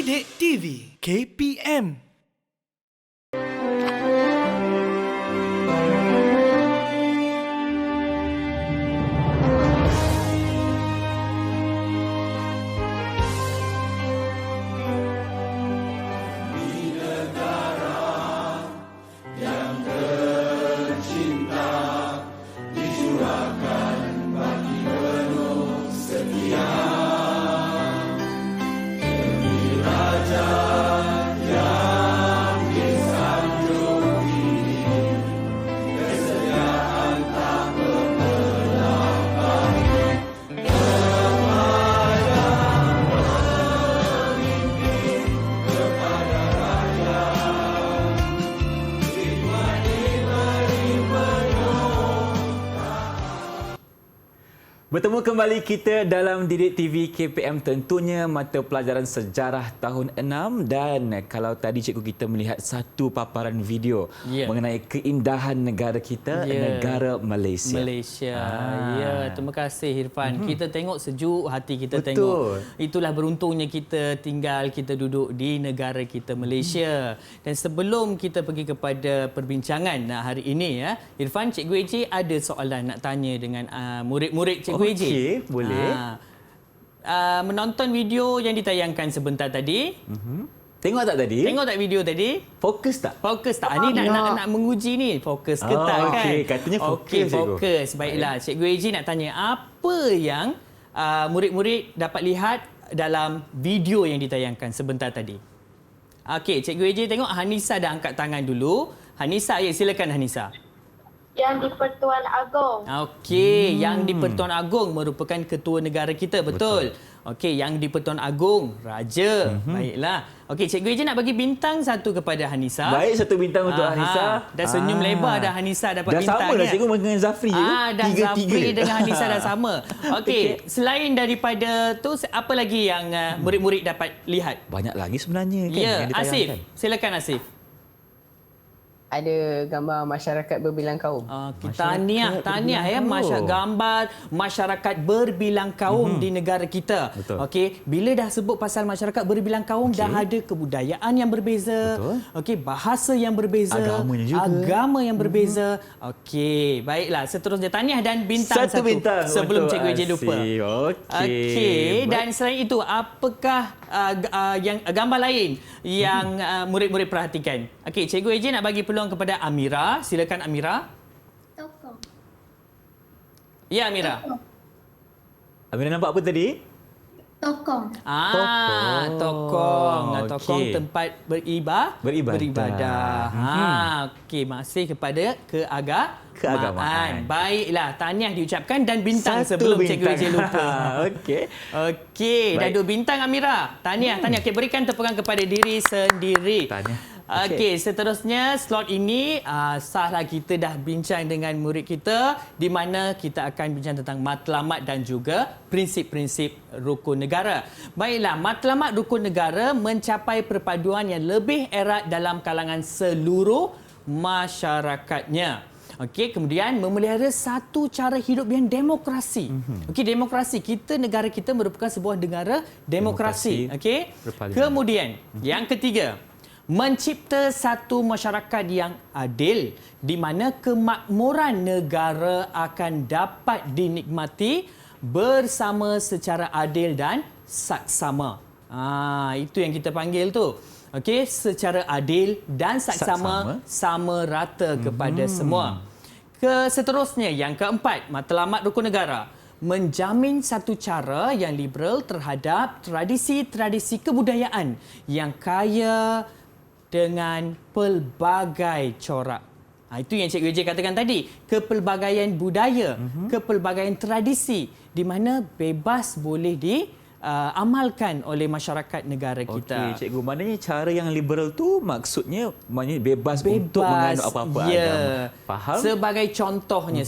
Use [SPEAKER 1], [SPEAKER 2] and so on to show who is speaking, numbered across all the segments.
[SPEAKER 1] Didik TV KPM.
[SPEAKER 2] Bertemu kembali kita dalam Didik TV KPM, tentunya mata pelajaran sejarah tahun 6, dan kalau tadi cikgu kita melihat satu paparan video mengenai keindahan negara kita, negara Malaysia.
[SPEAKER 3] Ya, terima kasih Irfan. Kita tengok sejuk hati kita tengok. Itulah beruntungnya kita tinggal, kita duduk di negara kita Malaysia. Dan sebelum kita pergi kepada perbincangan hari ini ya, Irfan, Cikgu AJ ada soalan nak tanya dengan murid-murid Cikgu AJ.
[SPEAKER 2] Okey, boleh.
[SPEAKER 3] Menonton video yang ditayangkan sebentar tadi.
[SPEAKER 2] Tengok tak tadi?
[SPEAKER 3] Tengok tak video tadi?
[SPEAKER 2] Fokus tak?
[SPEAKER 3] Fokus tak? Ini nak menguji ni. Fokus ke tak kan?
[SPEAKER 2] Okey, katanya fokus.
[SPEAKER 3] Okey, fokus. Baiklah, Cikgu AJ nak tanya apa yang murid-murid dapat lihat dalam video yang ditayangkan sebentar tadi. Okey, Cikgu AJ tengok Hanisa dah angkat tangan dulu. Hanisa, ya silakan Hanisa.
[SPEAKER 4] Yang di Pertuan Agong.
[SPEAKER 3] Okey, yang di Pertuan Agong merupakan ketua negara kita, betul? Okey, yang di Pertuan Agong, Raja. Baiklah. Okey, Cikgu AJ nak bagi bintang satu kepada Hanisa.
[SPEAKER 2] Baik, satu bintang untuk Hanisa.
[SPEAKER 3] Dah senyum lebar dah Hanisa dapat
[SPEAKER 2] dah
[SPEAKER 3] bintang.
[SPEAKER 2] Dah sama dah cikgu dengan Zafri.
[SPEAKER 3] Dah
[SPEAKER 2] 3-3.
[SPEAKER 3] Zafri dengan Hanisa dah sama. Okey, selain daripada tu, apa lagi yang murid-murid dapat lihat?
[SPEAKER 2] Banyak lagi sebenarnya kan
[SPEAKER 3] Ya,
[SPEAKER 2] yang
[SPEAKER 3] Asif.
[SPEAKER 2] ditayangkan.
[SPEAKER 3] Silakan Asif.
[SPEAKER 5] Ada gambar masyarakat berbilang kaum.
[SPEAKER 3] Tahniah ya, gambar masyarakat berbilang kaum di negara kita. Okey, bila dah sebut pasal masyarakat berbilang kaum, dah ada kebudayaan yang berbeza, okey, bahasa yang berbeza, agama yang berbeza. Okey, baiklah, seterusnya tahniah dan bintang satu
[SPEAKER 2] bintang
[SPEAKER 3] sebelum Cikgu AJ lupa.
[SPEAKER 2] Okey.
[SPEAKER 3] Dan selain itu, apakah yang gambar lain yang murid-murid perhatikan? Okey, Cikgu AJ nak bagi peluang kepada Amira. Silakan Amira.
[SPEAKER 4] Tokong.
[SPEAKER 3] Ya, Amira.
[SPEAKER 2] Amira nampak apa tadi?
[SPEAKER 4] Tokong.
[SPEAKER 3] Tokong. Tokong
[SPEAKER 2] Okey.
[SPEAKER 3] tempat beribadah. Okey, masih kepada keagamaan. Baiklah, tahniah diucapkan dan bintang sebelum Cikgu AJ lupa. Okey, dah 2 bintang Amira. Tahniah. Okey, berikan tepukan kepada diri sendiri.
[SPEAKER 2] Tahniah.
[SPEAKER 3] Okey, seterusnya slot ini sahlah kita dah bincang dengan murid kita, di mana kita akan bincang tentang matlamat dan juga prinsip-prinsip rukun negara. Baiklah, matlamat rukun negara mencapai perpaduan yang lebih erat dalam kalangan seluruh masyarakatnya. Okey, kemudian memelihara satu cara hidup yang demokrasi. Okey, demokrasi. Negara kita merupakan sebuah negara demokrasi. Okey. Kemudian, yang ketiga, mencipta satu masyarakat yang adil di mana kemakmuran negara akan dapat dinikmati bersama secara adil dan saksama. Itu yang kita panggil tu. Okey, secara adil dan saksama, sama rata kepada semua. Seterusnya, yang keempat, matlamat rukun negara menjamin satu cara yang liberal terhadap tradisi-tradisi kebudayaan yang kaya dengan pelbagai corak. Itu yang Cikgu AJ katakan tadi, kepelbagaian budaya, kepelbagaian tradisi di mana bebas boleh amalkan oleh masyarakat negara kita.
[SPEAKER 2] Okey, cikgu, maknanya cara yang liberal tu maksudnya bebas untuk menganut apa-apa agama. Faham?
[SPEAKER 3] Sebagai contohnya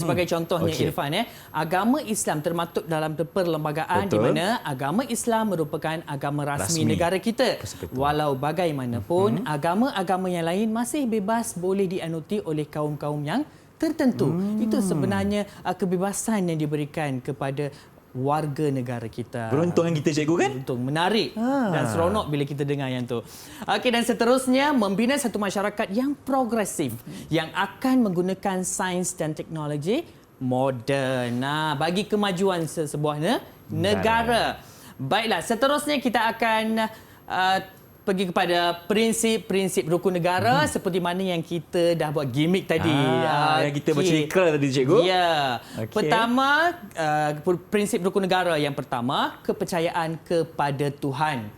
[SPEAKER 3] Irfan, agama Islam termaktub dalam perlembagaan di mana agama Islam merupakan agama rasmi negara kita. Walau bagaimanapun, agama-agama yang lain masih bebas boleh dianuti oleh kaum-kaum yang tertentu. Itu sebenarnya kebebasan yang diberikan kepada warga negara kita.
[SPEAKER 2] Beruntung kan kita cikgu kan?
[SPEAKER 3] Beruntung, menarik dan seronok bila kita dengar yang tu. Okey, dan seterusnya membina satu masyarakat yang progresif yang akan menggunakan sains dan teknologi moden. Bagi kemajuan sebuah negara. Baiklah, seterusnya kita akan pergi kepada prinsip-prinsip rukun negara seperti mana yang kita dah buat gimmick tadi.
[SPEAKER 2] Yang kita baca ikrar tadi cikgu.
[SPEAKER 3] Ya.
[SPEAKER 2] Okey.
[SPEAKER 3] Pertama, prinsip rukun negara yang pertama, kepercayaan kepada Tuhan.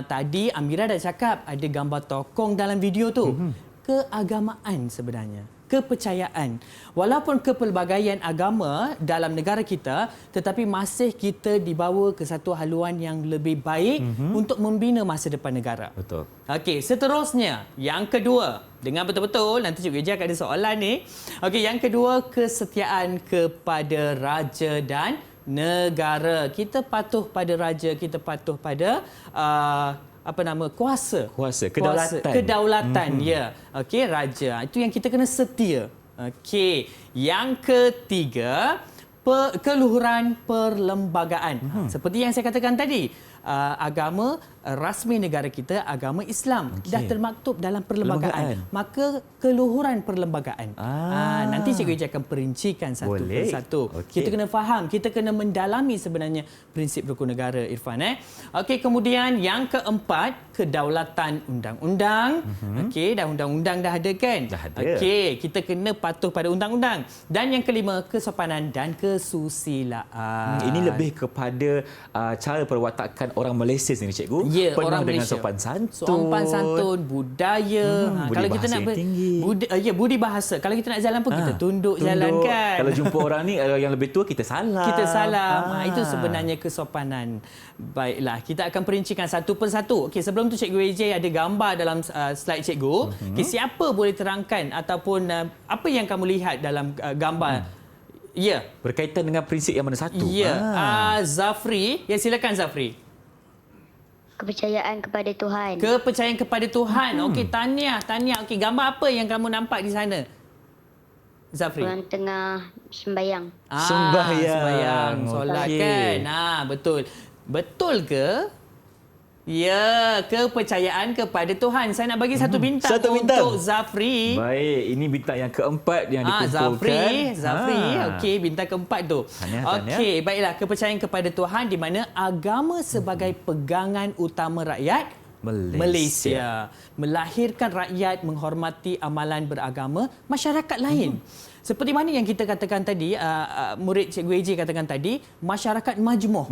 [SPEAKER 3] Tadi Amira dah cakap ada gambar tokong dalam video tu. Keagamaan sebenarnya. Kepercayaan. Walaupun kepelbagaian agama dalam negara kita, tetapi masih kita dibawa ke satu haluan yang lebih baik untuk membina masa depan negara.
[SPEAKER 2] Betul.
[SPEAKER 3] Okey, seterusnya, yang kedua, dengar betul-betul, nanti Cikgu Ijaz ada soalan ni. Okey, yang kedua, kesetiaan kepada raja dan negara. Kita patuh pada raja, kita patuh pada kuasa, kedaulatan ya. Okey, raja. Itu yang kita kena setia. Okey, yang ketiga, keluhuran perlembagaan. Seperti yang saya katakan tadi, agama rasmi negara kita agama Islam. Dah termaktub dalam perlembagaan. Maka keluhuran perlembagaan. Nanti Cikgu Ijaz akan perincikan satu persatu. Kita kena faham, kita kena mendalami sebenarnya prinsip rukun negara, Irfan. Okey, kemudian yang keempat, kedaulatan undang-undang. Okey, dah undang-undang dah ada kan?
[SPEAKER 2] Dah ada.
[SPEAKER 3] Okey, kita kena patuh pada undang-undang. Dan yang kelima, kesopanan dan kesusilaan.
[SPEAKER 2] Ini lebih kepada cara perwatakan orang Malaysia sendiri cikgu.
[SPEAKER 3] Ya,
[SPEAKER 2] penuh
[SPEAKER 3] orang
[SPEAKER 2] dengan
[SPEAKER 3] Malaysia.
[SPEAKER 2] sopan santun.
[SPEAKER 3] Sopan santun, budaya.
[SPEAKER 2] Budi
[SPEAKER 3] Kalau kita
[SPEAKER 2] bahasa
[SPEAKER 3] nak
[SPEAKER 2] yang tinggi.
[SPEAKER 3] budi bahasa. Kalau kita nak jalan pun kita tunduk jalan kan.
[SPEAKER 2] Kalau jumpa orang ni yang lebih tua kita salam.
[SPEAKER 3] Kita salam. Itu sebenarnya kesopanan. Baiklah, kita akan perincikan satu persatu. Okey, sebelum tu Cikgu AJ ada gambar dalam slide cikgu. Okey, siapa boleh terangkan ataupun apa yang kamu lihat dalam gambar? Ya.
[SPEAKER 2] Berkaitan dengan prinsip yang mana satu?
[SPEAKER 3] Ya. Zafri. Ya, silakan Zafri.
[SPEAKER 4] Kepercayaan kepada Tuhan.
[SPEAKER 3] Kepercayaan kepada Tuhan. Okey, tahniah. Okey, gambar apa yang kamu nampak di sana? Zafri.
[SPEAKER 4] Orang tengah sembahyang.
[SPEAKER 3] Sembahyang. Solat kan. Betul. Betul ke? Ya, kepercayaan kepada Tuhan. Saya nak bagi satu bintang untuk Zafri.
[SPEAKER 2] Baik, ini bintang yang keempat yang dikumpulkan.
[SPEAKER 3] Zafri. Okey, bintang keempat tu. Okey, baiklah, kepercayaan kepada Tuhan di mana agama sebagai pegangan utama rakyat Malaysia. Melahirkan rakyat menghormati amalan beragama masyarakat lain. Seperti mana yang kita katakan tadi, murid Cikgu AJ katakan tadi, masyarakat majmuk.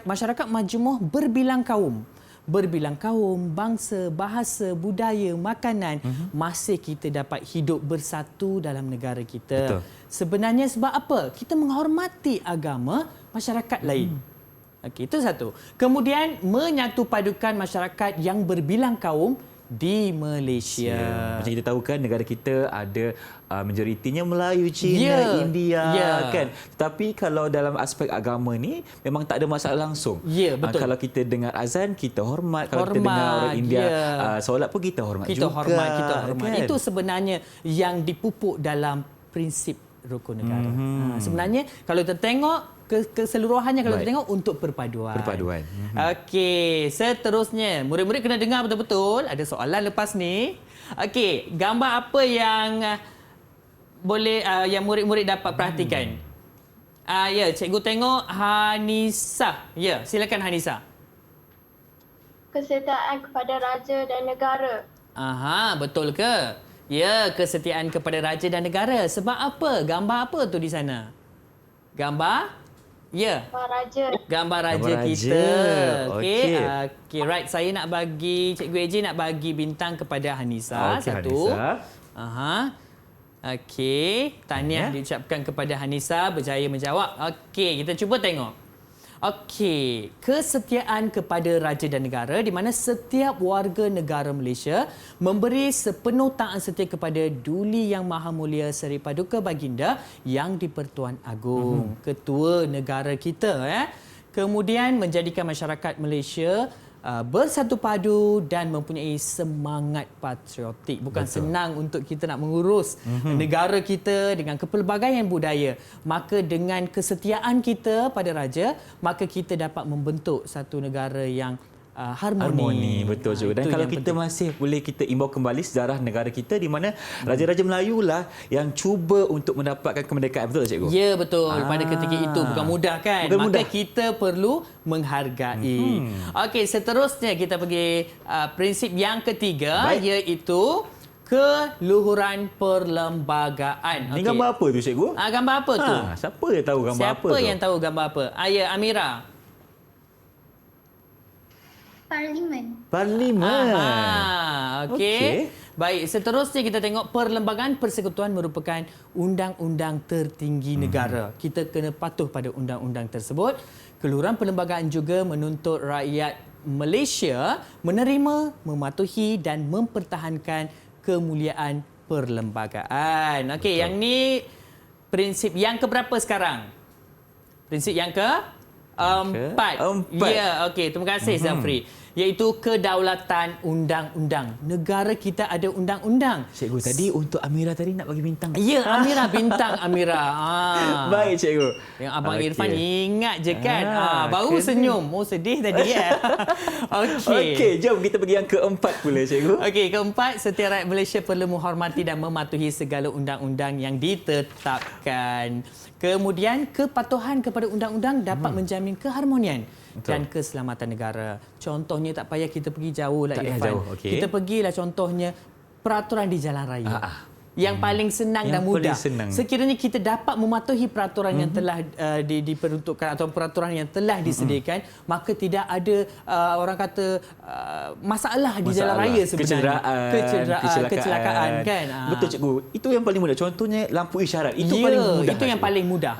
[SPEAKER 3] Masyarakat majmuk berbilang kaum. Berbilang kaum, bangsa, bahasa, budaya, makanan, masih kita dapat hidup bersatu dalam negara kita. Betul. Sebenarnya sebab apa? Kita menghormati agama masyarakat lain. Okey, itu satu. Kemudian menyatu padukan masyarakat yang berbilang kaum di Malaysia.
[SPEAKER 2] Macam kita tahu kan, negara kita ada majoritinya Melayu, Cina, India kan. Tapi kalau dalam aspek agama ni memang tak ada masalah langsung.
[SPEAKER 3] Betul.
[SPEAKER 2] Kalau kita dengar azan kita hormat, kalau kita dengar orang India solat pun kita hormat juga.
[SPEAKER 3] Kita hormat.
[SPEAKER 2] Kan?
[SPEAKER 3] Itu sebenarnya yang dipupuk dalam prinsip rukun negara. Sebenarnya kalau kita tengok keseluruhannya, kalau kita tengok untuk perpaduan. Okey, seterusnya murid-murid kena dengar betul-betul. Ada soalan lepas ni. Okey, gambar apa yang boleh yang murid-murid dapat perhatikan? Ya, cikgu tengok Hanisa. Ya, silakan Hanisa.
[SPEAKER 4] Kesetiaan kepada raja dan negara.
[SPEAKER 3] Betul ke? Ya, kesetiaan kepada raja dan negara. Sebab apa? Gambar apa tu di sana? Gambar? Ya. Gambar raja kita. Okey. Right. Saya nak bagi, Cikgu AJ nak bagi bintang kepada Hanisa. Satu. Hanisa. Okey. Tahniah diucapkan kepada Hanisa, berjaya menjawab. Okey, kita cuba tengok. Okey, kesetiaan kepada raja dan negara di mana setiap warga negara Malaysia memberi sepenuh taat setia kepada Duli Yang Maha Mulia Seri Paduka Baginda Yang di-Pertuan Agong, ketua negara kita. Kemudian menjadikan masyarakat Malaysia bersatu padu dan mempunyai semangat patriotik. Bukan senang untuk kita nak mengurus negara kita dengan kepelbagaian budaya. Maka dengan kesetiaan kita pada raja, maka kita dapat membentuk satu negara yang harmoni.
[SPEAKER 2] Betul juga. Dan kalau kita masih boleh kita imbau kembali sejarah negara kita di mana Raja-Raja Melayu lah yang cuba untuk mendapatkan kemerdekaan. Betul tak cikgu?
[SPEAKER 3] Ya, betul. Pada ketika itu bukan mudah kan?
[SPEAKER 2] Bukan
[SPEAKER 3] Maka
[SPEAKER 2] mudah.
[SPEAKER 3] kita perlu menghargai. Okey, seterusnya kita pergi prinsip yang ketiga.
[SPEAKER 2] Baik.
[SPEAKER 3] Iaitu keluhuran perlembagaan.
[SPEAKER 2] Ini gambar apa tu cikgu?
[SPEAKER 3] Gambar apa tu?
[SPEAKER 2] Siapa yang tahu gambar apa tu?
[SPEAKER 3] Siapa yang tahu gambar apa? Ya, Amira.
[SPEAKER 4] Parlimen.
[SPEAKER 3] Okey. Baik, seterusnya kita tengok Perlembagaan Persekutuan merupakan undang-undang tertinggi negara. Kita kena patuh pada undang-undang tersebut. Keluhuran perlembagaan juga menuntut rakyat Malaysia menerima, mematuhi dan mempertahankan kemuliaan perlembagaan. Okey, yang ni prinsip yang keberapa sekarang? Prinsip yang empat. Ya, okey. Terima kasih Zafri. Iaitu kedaulatan undang-undang. Negara kita ada undang-undang.
[SPEAKER 2] Cikgu, tadi untuk Amira tadi nak bagi bintang.
[SPEAKER 3] Ya, Amira, bintang Amira.
[SPEAKER 2] Baik cikgu.
[SPEAKER 3] Yang Abang Irfan ingat je kan. Baru senyum. Oh, sedih tadi ya.
[SPEAKER 2] Okey, jom kita pergi yang keempat pula cikgu.
[SPEAKER 3] Okey, keempat, setiap rakyat Malaysia perlu menghormati dan mematuhi segala undang-undang yang ditetapkan. Kemudian, kepatuhan kepada undang-undang dapat menjamin keharmonian dan keselamatan negara. Contohnya, tak payah kita pergi jauh lah,
[SPEAKER 2] tak
[SPEAKER 3] Irfan.
[SPEAKER 2] jauh, okey.
[SPEAKER 3] Kita pergilah contohnya peraturan di jalan raya. Yang paling senang dan mudah. Sekiranya kita dapat mematuhi peraturan yang telah diperuntukkan atau peraturan yang telah disediakan, maka tidak ada orang kata masalah di jalan raya sebenarnya. Kecelakaan kan.
[SPEAKER 2] Betul cikgu. Itu yang paling mudah. Contohnya lampu isyarat. Itu paling mudah.
[SPEAKER 3] Itu yang paling mudah.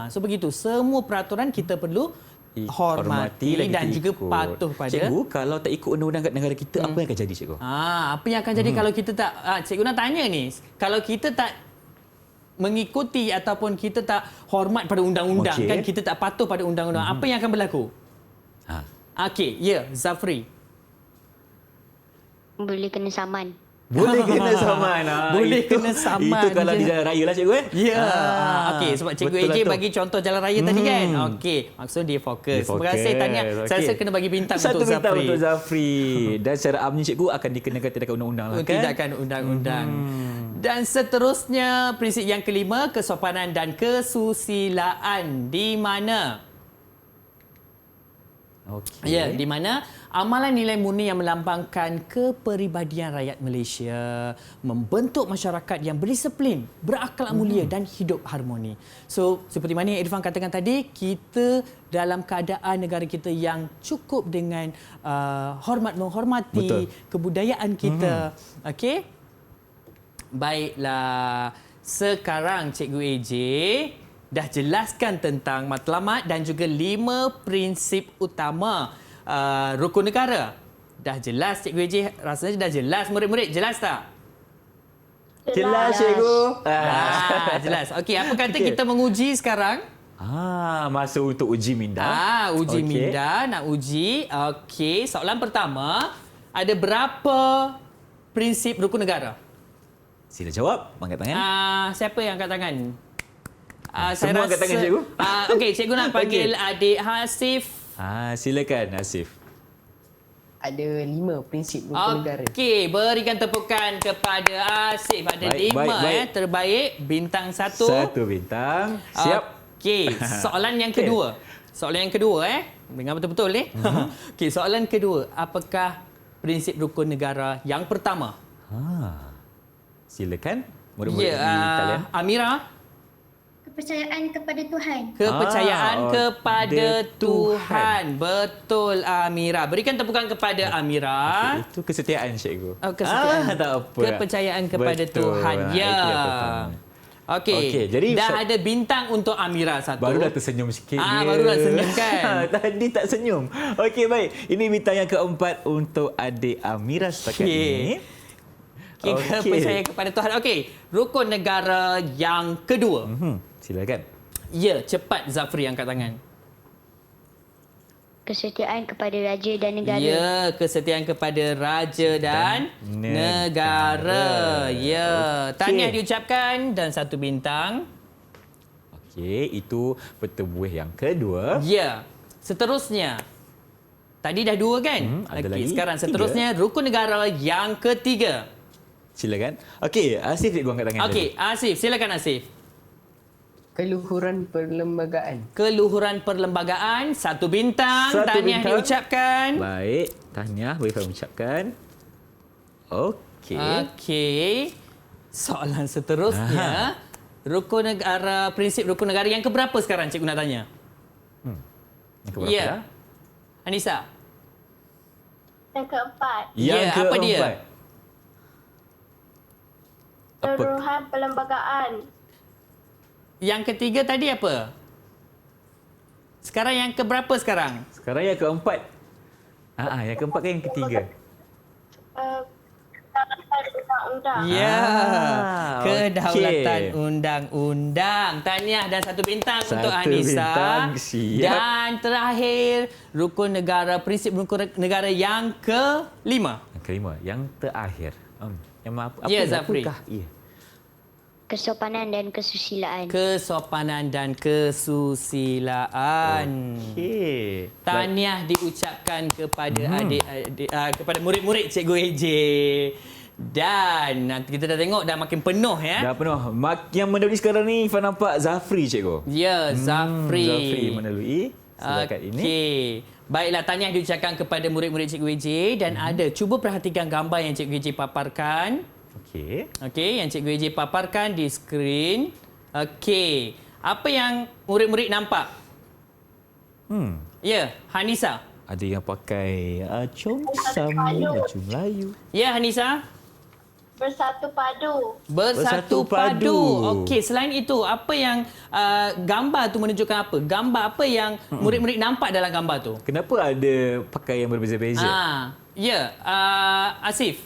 [SPEAKER 3] So begitu. Semua peraturan kita perlu hormati dan juga patuh pada.
[SPEAKER 2] Cikgu, kalau tak ikut undang-undang kat negara kita, apa yang akan jadi cikgu?
[SPEAKER 3] Apa yang akan jadi kalau kita tak cikgu nak tanya ni, kalau kita tak mengikuti ataupun kita tak hormat pada undang-undang, kan kita tak patuh pada undang-undang, apa yang akan berlaku? Okey, ya, Zafri.
[SPEAKER 4] Boleh kena saman.
[SPEAKER 2] Boleh kena saman.
[SPEAKER 3] Boleh kena saman.
[SPEAKER 2] Itu kalau di jalan raya lah cikgu kan?
[SPEAKER 3] Ya. Okey, sebab cikgu AJ bagi contoh jalan raya tadi kan. Okey, maksud dia fokus. Terima kasih Tania. Saya rasa kena bagi bintang
[SPEAKER 2] Satu
[SPEAKER 3] untuk Zafri.
[SPEAKER 2] bintang untuk Zafri. Dan secara amnya cikgu akan dikenakan tindakan undang-undang lah kan?
[SPEAKER 3] Tindakan undang-undang. Dan seterusnya prinsip yang kelima, kesopanan dan kesusilaan, di mana ya, di mana amalan nilai murni yang melambangkan kepribadian rakyat Malaysia, membentuk masyarakat yang berdisiplin, berakhlak mulia dan hidup harmoni. So, seperti mana yang Irfan katakan tadi, kita dalam keadaan negara kita yang cukup dengan menghormati kebudayaan kita. Okey? Baiklah. Sekarang Cikgu AJ dah jelaskan tentang matlamat dan juga 5 prinsip utama rukun negara. Dah jelas Cikgu AJ, rasanya dah jelas. Murid-murid, jelas tak?
[SPEAKER 2] Jelas cikgu.
[SPEAKER 3] Jelas. Okey, apa kata kita menguji sekarang?
[SPEAKER 2] Masa untuk uji minda.
[SPEAKER 3] Uji minda, nak uji. Okey, soalan pertama, ada berapa prinsip rukun negara?
[SPEAKER 2] Sila jawab, angkat tangan.
[SPEAKER 3] Siapa yang angkat tangan?
[SPEAKER 2] Semua angkat tangan cikgu.
[SPEAKER 3] Okey, cikgu nak panggil adik Hasif.
[SPEAKER 2] Silakan Hasif.
[SPEAKER 5] Ada 5 prinsip rukun negara.
[SPEAKER 3] Okey, berikan tepukan kepada Hasif. Ada 5 terbaik, bintang 1.
[SPEAKER 2] 1 bintang. Siap.
[SPEAKER 3] Okey, soalan yang kedua. Soalan yang kedua dengar betul-betul Okey, soalan kedua, apakah prinsip rukun negara yang pertama?
[SPEAKER 2] Silakan. Murid-murid di talian.
[SPEAKER 3] Amira.
[SPEAKER 4] Kepercayaan kepada Tuhan.
[SPEAKER 3] Kepercayaan kepada Tuhan. Betul, Amira. Berikan tepukan kepada Amira.
[SPEAKER 2] Itu kesetiaan cikgu.
[SPEAKER 3] Kesetiaan.
[SPEAKER 2] Tak apa.
[SPEAKER 3] Kepercayaan kepada Tuhan. Ya. Okey.
[SPEAKER 2] Jadi
[SPEAKER 3] dah ada bintang untuk Amira 1.
[SPEAKER 2] Baru dah tersenyum sikit dia.
[SPEAKER 3] Baru dah senyum kan.
[SPEAKER 2] Tadi tak senyum. Okey, baik. Ini bintang yang keempat untuk adik Amira setakat ini.
[SPEAKER 3] Kepercayaan kepada Tuhan. Okey, rukun negara yang kedua.
[SPEAKER 2] Silakan.
[SPEAKER 3] Ya, cepat Zafri angkat tangan.
[SPEAKER 4] Kesetiaan kepada raja dan negara.
[SPEAKER 3] Ya, kesetiaan kepada raja dan negara. Ya, tahniah diucapkan dan 1 bintang.
[SPEAKER 2] Okey, itu bertebuih yang kedua.
[SPEAKER 3] Ya, seterusnya. Tadi dah 2 kan?
[SPEAKER 2] ada
[SPEAKER 3] Okey,
[SPEAKER 2] lagi
[SPEAKER 3] sekarang
[SPEAKER 2] 3.
[SPEAKER 3] seterusnya rukun negara yang ketiga.
[SPEAKER 2] Silakan. Okey, Asif cikgu angkat tangan.
[SPEAKER 3] Okey, Asif, silakan Asif.
[SPEAKER 5] Keluhuran perlembagaan.
[SPEAKER 3] Keluhuran perlembagaan 1 bintang.
[SPEAKER 2] 1
[SPEAKER 3] Tahniah
[SPEAKER 2] bintang.
[SPEAKER 3] diucapkan.
[SPEAKER 2] Baik, tahniah bagi kami ucapkan. Okey.
[SPEAKER 3] Okey. Soalan seterusnya. Rukun negara, prinsip rukun negara yang keberapa sekarang cikgu nak tanya?
[SPEAKER 2] Yang keberapa
[SPEAKER 3] Ya.
[SPEAKER 2] dah?
[SPEAKER 3] Anissa.
[SPEAKER 4] Yang keempat,
[SPEAKER 3] Ya, apa dia?
[SPEAKER 4] seluruhan perlembagaan.
[SPEAKER 3] Yang ketiga tadi apa? Sekarang yang keberapa sekarang?
[SPEAKER 2] Sekarang yang keempat. Yang keempat kan yang ketiga.
[SPEAKER 4] Kedaulatan undang-undang.
[SPEAKER 3] Ya. Kedaulatan
[SPEAKER 2] okey.
[SPEAKER 3] undang-undang. Tahniah dan 1 bintang
[SPEAKER 2] 1
[SPEAKER 3] untuk Anissa.
[SPEAKER 2] bintang, siap.
[SPEAKER 3] Dan terakhir, rukun negara, prinsip rukun negara yang kelima.
[SPEAKER 2] Yang kelima, yang terakhir. Yang apa?
[SPEAKER 3] Ya, Zafri.
[SPEAKER 2] Apakah? Ya.
[SPEAKER 4] Kesopanan dan kesusilaan.
[SPEAKER 3] Kesopanan dan kesusilaan.
[SPEAKER 2] Okey.
[SPEAKER 3] Tahniah diucapkan kepada adik-adik kepada murid-murid Cikgu AJ. Dan nanti kita dah tengok dah makin penuh ya.
[SPEAKER 2] Dah penuh. Yang melalui sekarang ni Ifan nampak Zafri cikgu.
[SPEAKER 3] Ya, Zafri.
[SPEAKER 2] Zafri melalui setakat ini.
[SPEAKER 3] Okey. Baiklah, tahniah diucapkan kepada murid-murid Cikgu AJ dan ada cuba perhatikan gambar yang Cikgu AJ paparkan.
[SPEAKER 2] Okey.
[SPEAKER 3] Okey, yang Cikgu AJ paparkan di skrin. Okey. Apa yang murid-murid nampak? Ya, Hanisa.
[SPEAKER 2] Ada yang pakai congsam, baju Melayu.
[SPEAKER 3] Ya, Hanisa.
[SPEAKER 4] Bersatu padu.
[SPEAKER 3] Bersatu
[SPEAKER 2] Bersatu padu.
[SPEAKER 3] padu. Okey, selain itu, apa yang gambar tu menunjukkan apa? Gambar apa yang murid-murid nampak dalam gambar tu?
[SPEAKER 2] Kenapa ada pakai yang berbeza-beza?
[SPEAKER 3] Ya, Asif.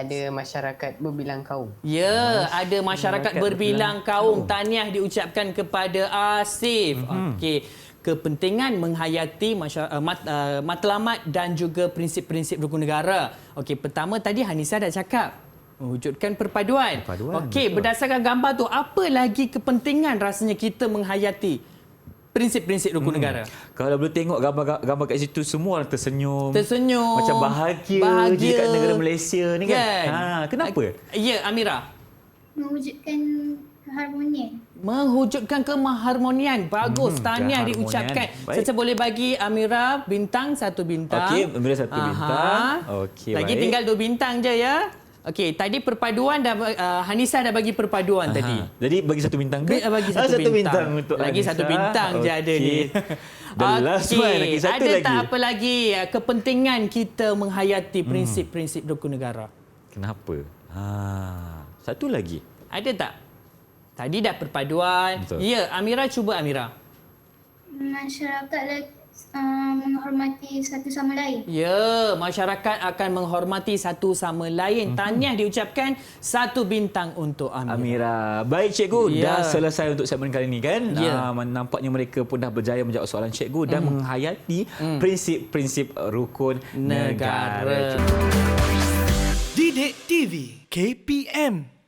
[SPEAKER 5] Ada masyarakat berbilang kaum.
[SPEAKER 3] Ya, ada masyarakat berbilang kaum. Tahniah diucapkan kepada Asif. Okey. Kepentingan menghayati matlamat dan juga prinsip-prinsip rukun negara. Okey, pertama tadi Hanisa dah cakap mewujudkan perpaduan. Okey, berdasarkan gambar tu, apa lagi kepentingan rasanya kita menghayati prinsip-prinsip rukun negara?
[SPEAKER 2] Kalau boleh tengok gambar kat situ, semua orang tersenyum.
[SPEAKER 3] Tersenyum.
[SPEAKER 2] Macam bahagia dekat negara Malaysia ni kan? Kenapa?
[SPEAKER 3] Ya, Amira.
[SPEAKER 4] Mewujudkan keharmonian.
[SPEAKER 3] Mewujudkan keharmonian. Bagus. Tahniah
[SPEAKER 2] keharmonian.
[SPEAKER 3] diucapkan.
[SPEAKER 2] Baik.
[SPEAKER 3] Saya boleh bagi Amira bintang 1 bintang.
[SPEAKER 2] Okey, Amira 1 bintang. Okey,
[SPEAKER 3] Lagi
[SPEAKER 2] baik.
[SPEAKER 3] tinggal 2 bintang je ya. Okey, tadi perpaduan dah Hanisa dah bagi perpaduan tadi.
[SPEAKER 2] Jadi bagi 1 bintang ke?
[SPEAKER 3] Bagi 1
[SPEAKER 2] 1
[SPEAKER 3] bintang.
[SPEAKER 2] untuk
[SPEAKER 3] Lagi
[SPEAKER 2] Anissa.
[SPEAKER 3] 1 bintang je ada ni.
[SPEAKER 2] The last one, lagi satu
[SPEAKER 3] ada
[SPEAKER 2] lagi.
[SPEAKER 3] tak apa lagi kepentingan kita menghayati prinsip-prinsip rukun negara?
[SPEAKER 2] Kenapa? Satu lagi.
[SPEAKER 3] Ada tak? Tadi dah perpaduan.
[SPEAKER 2] Betul.
[SPEAKER 3] Ya, Amira cuba Amira.
[SPEAKER 4] Masyarakat menghormati satu sama lain.
[SPEAKER 3] Ya, masyarakat akan menghormati satu sama lain. Tahniah diucapkan 1 bintang untuk Amira.
[SPEAKER 2] Amira. Baik cikgu,
[SPEAKER 3] Ya.
[SPEAKER 2] dah selesai untuk segmen kali ini kan?
[SPEAKER 3] Ya.
[SPEAKER 2] Nampaknya mereka pun dah berjaya menjawab soalan cikgu dan menghayati prinsip-prinsip rukun negara.
[SPEAKER 3] Negara.
[SPEAKER 1] Didik TV KPM